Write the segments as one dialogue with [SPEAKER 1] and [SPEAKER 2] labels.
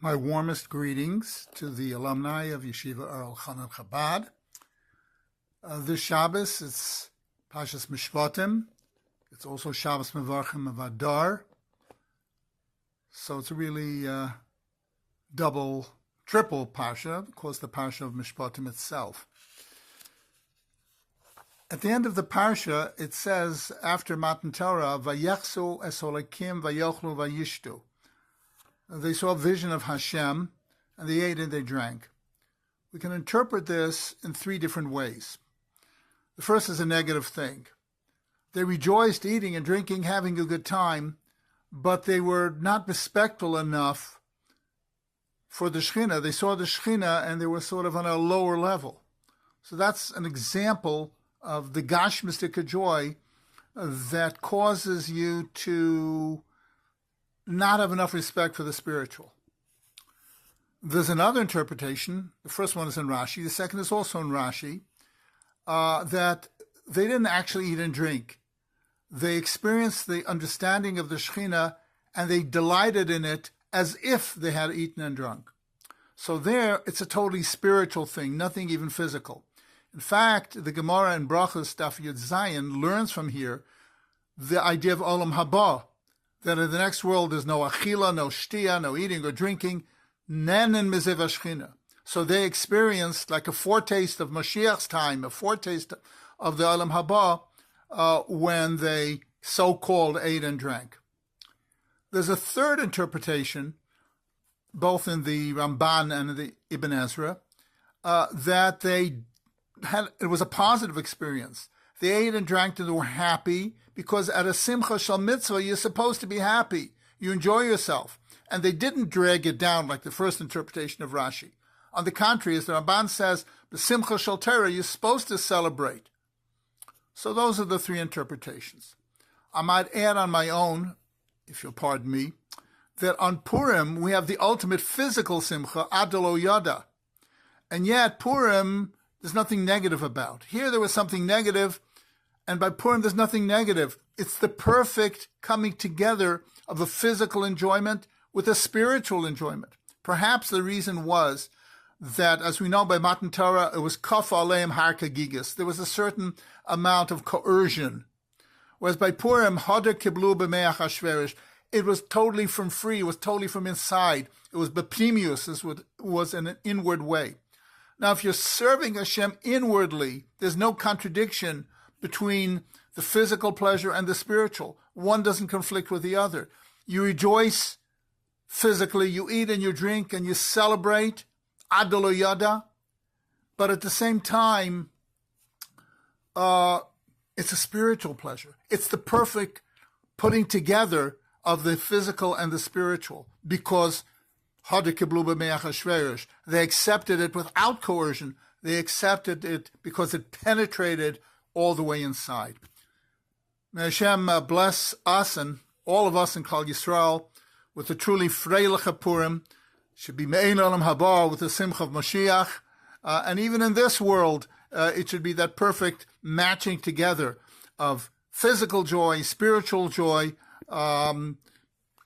[SPEAKER 1] My warmest greetings to the alumni of Yeshiva Earl Chanan Chabad. This Shabbos, it's Parshas Mishpatim. It's also Shabbos Mevarchim of Adar. So it's a really triple Parsha, of course the Parsha of Mishpatim itself. At the end of the Parsha, it says, after Matan Torah, Vayechsu es holakim vayochlu vayishtu. They saw a vision of Hashem, and they ate and they drank. We can interpret this in three different ways. The first is a negative thing. They rejoiced, eating and drinking, having a good time, but they were not respectful enough for the Shekhinah. They saw the Shekhinah, and they were sort of on a lower level. So that's an example of the Gashmistic joy that causes you to not have enough respect for the spiritual. There's another interpretation. The first one is in Rashi. The second is also in Rashi, that they didn't actually eat and drink. They experienced the understanding of the Shekhinah, and they delighted in it as if they had eaten and drunk. So there, it's a totally spiritual thing, nothing even physical. In fact, the Gemara in Brachos Daf Yud Zayin learns from here the idea of Olam Haba, that in the next world there's no achila, no shtia, no eating or drinking, nen and mizev Shechina. So they experienced like a foretaste of Mashiach's time, a foretaste of the Olam Haba, when they so-called ate and drank. There's a third interpretation, both in the Ramban and in the Ibn Ezra, that it was a positive experience. They ate and drank and they were happy, because at a simcha shel mitzvah, you're supposed to be happy. You enjoy yourself. And they didn't drag it down like the first interpretation of Rashi. On the contrary, as the Ramban says, the simcha shel Torah, you're supposed to celebrate. So those are the three interpretations. I might add on my own, if you'll pardon me, that on Purim, we have the ultimate physical simcha, adalo yada. And yet, Purim, there's nothing negative about. Here there was something negative, and by Purim there's nothing negative. It's the perfect coming together of a physical enjoyment with a spiritual enjoyment. Perhaps the reason was that, as we know by Matan Torah, it was kaf aleim har kagigis. There was a certain amount of coercion. Whereas by Purim, hoder kiblu b'meach hashverish, it was totally from free, it was totally from inside. It was bepnimius, it was in an inward way. Now, if you're serving Hashem inwardly, there's no contradiction between the physical pleasure and the spiritual. One doesn't conflict with the other. You rejoice physically, you eat and you drink and you celebrate, adalo yada, but at the same time, it's a spiritual pleasure. It's the perfect putting together of the physical and the spiritual, because they accepted it without coercion. They accepted it because it penetrated all the way inside. May Hashem bless us and all of us in Klal Yisrael with a truly freiliche Purim. Should be Me'ein Olam Haba with the Simcha of Mashiach. And even in this world, it should be that perfect matching together of physical joy, spiritual joy,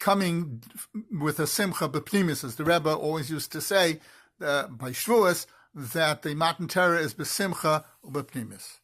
[SPEAKER 1] coming with a simcha b'pnimis, as the Rebbe always used to say by Shavuos, that the Matan Torah is b'simcha u'b'pnimis.